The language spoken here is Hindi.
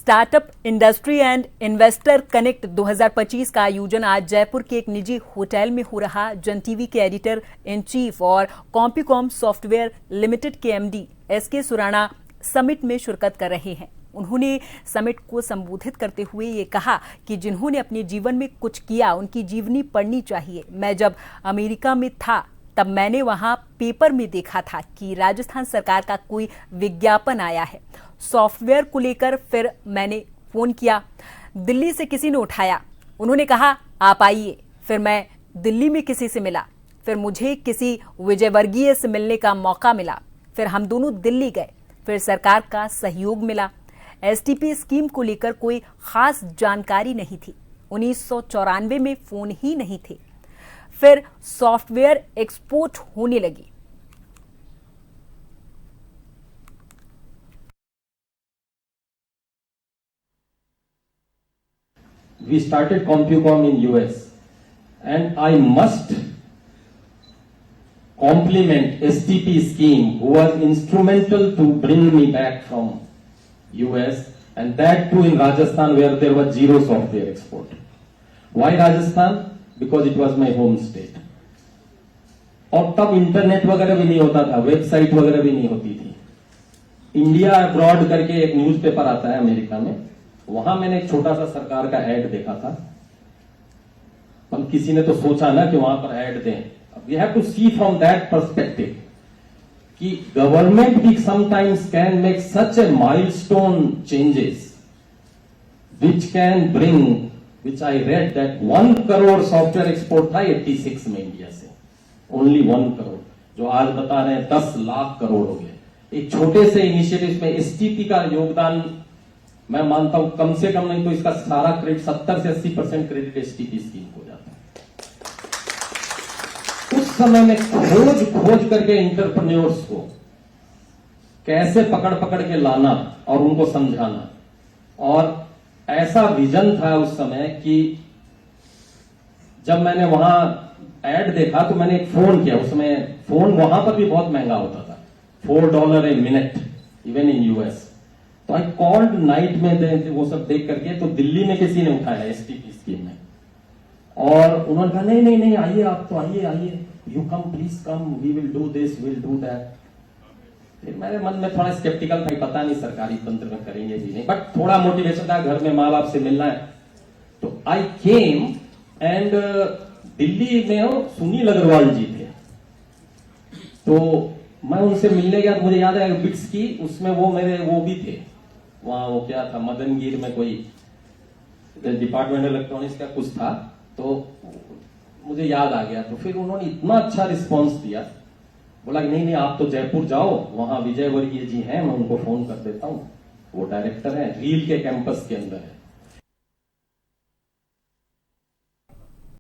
Startup industry and investor connect 2025 का आयोजन आज जयपुर के एक निजी होटल में हो रहा। जन टीवी के एडिटर इन चीफ और कॉम्प्यूकॉम सॉफ्टवेयर लिमिटेड के एमडी एसके सुराणा समिट में शिरकत कर रहे हैं। उन्होंने समिट को संबोधित करते हुए ये कहा कि जिन्होंने अपने जीवन में कुछ किया उनकी जीवनी पढ़नी चाहिए। मैं जब अमेरिका में था तब मैंने वहां पेपर में देखा था कि राजस्थान सरकार का कोई विज्ञापन आया है सॉफ्टवेयर को लेकर। फिर मैंने फोन किया, दिल्ली से किसी ने उठाया, उन्होंने कहा आप आइए। फिर मैं दिल्ली में किसी से मिला, फिर मुझे किसी विजयवर्गीय से मिलने का मौका मिला, फिर हम दोनों दिल्ली गए, फिर सरकार का सहयोग मिला। एसटीपी स्कीम को लेकर कोई खास जानकारी नहीं थी। 1994 में फोन ही नहीं थे। फिर सॉफ्टवेयर एक्सपोर्ट होने लगी। We started CompuCom in US, and I must compliment STP scheme, who was instrumental to bring me back from US, and that too in Rajasthan, where there was zero software export. Why Rajasthan? Because it was my home state. और तब इंटरनेट वगैरह भी नहीं होता था, वेबसाइट वगैरह भी नहीं होती थी। इंडिया अब्रॉड करके एक न्यूज़पेपर आता है अमेरिका में, वहां मैंने एक छोटा सा सरकार का ऐड देखा था। पर किसी ने तो सोचा ना कि वहां पर ऐड दें। We have to see from that perspective कि गवर्नमेंट भी sometimes can make such a milestone changes which can bring, which I read that 1 crore software export था 86 में इंडिया से, ओनली 1 करोड़, जो आज बता रहे हैं 10 लाख करोड़ हो गए। एक छोटे से इनिशिएटिव में एसटीपी का योगदान मैं मानता हूं कम से कम नहीं तो इसका सारा क्रेडिट 70 से 80% क्रेडिट एसटीपी स्कीम को जाता है। उस समय में खोज करके एंटरप्रेन्योर्स को कैसे पकड़ के लाना और उनको समझाना, और ऐसा विजन था उस समय कि जब मैंने वहां एड देखा तो मैंने एक फोन किया। उसमें फोन वहां पर भी बहुत महंगा होता था, $4 a minute even in US. तो आई कॉल्ड नाइट में, वो सब देख करके, तो दिल्ली में किसी ने उठाया एसटीपी स्कीम में, और उन्होंने कहा नहीं नहीं नहीं आइए, आप तो आइए, you come please come, we will do this, will do that. फिर मेरे मन में थोड़ा स्केप्टिकल था, पता नहीं सरकारी तंत्र में करेंगे भी नहीं, बट थोड़ा मोटिवेशन था, घर में माँ बाप से मिलना है। तो आई केम एंड दिल्ली में सुनील अग्रवाल जी थे, तो मैं उनसे मिलने गया। तो मुझे याद है बिट्स की, उसमें वो मेरे वो भी थे वहां, वो क्या था, मदनगीर में कोई डिपार्टमेंट इलेक्ट्रॉनिक्स का कुछ था, तो मुझे याद आ गया। तो फिर उन्होंने इतना अच्छा रिस्पांस दिया, बोला कि नहीं आप तो जयपुर जाओ, वहां विजय वर्गीय जी हैं, मैं उनको फोन कर देता हूं, वो डायरेक्टर है, रील के कैंपस के अंदर है।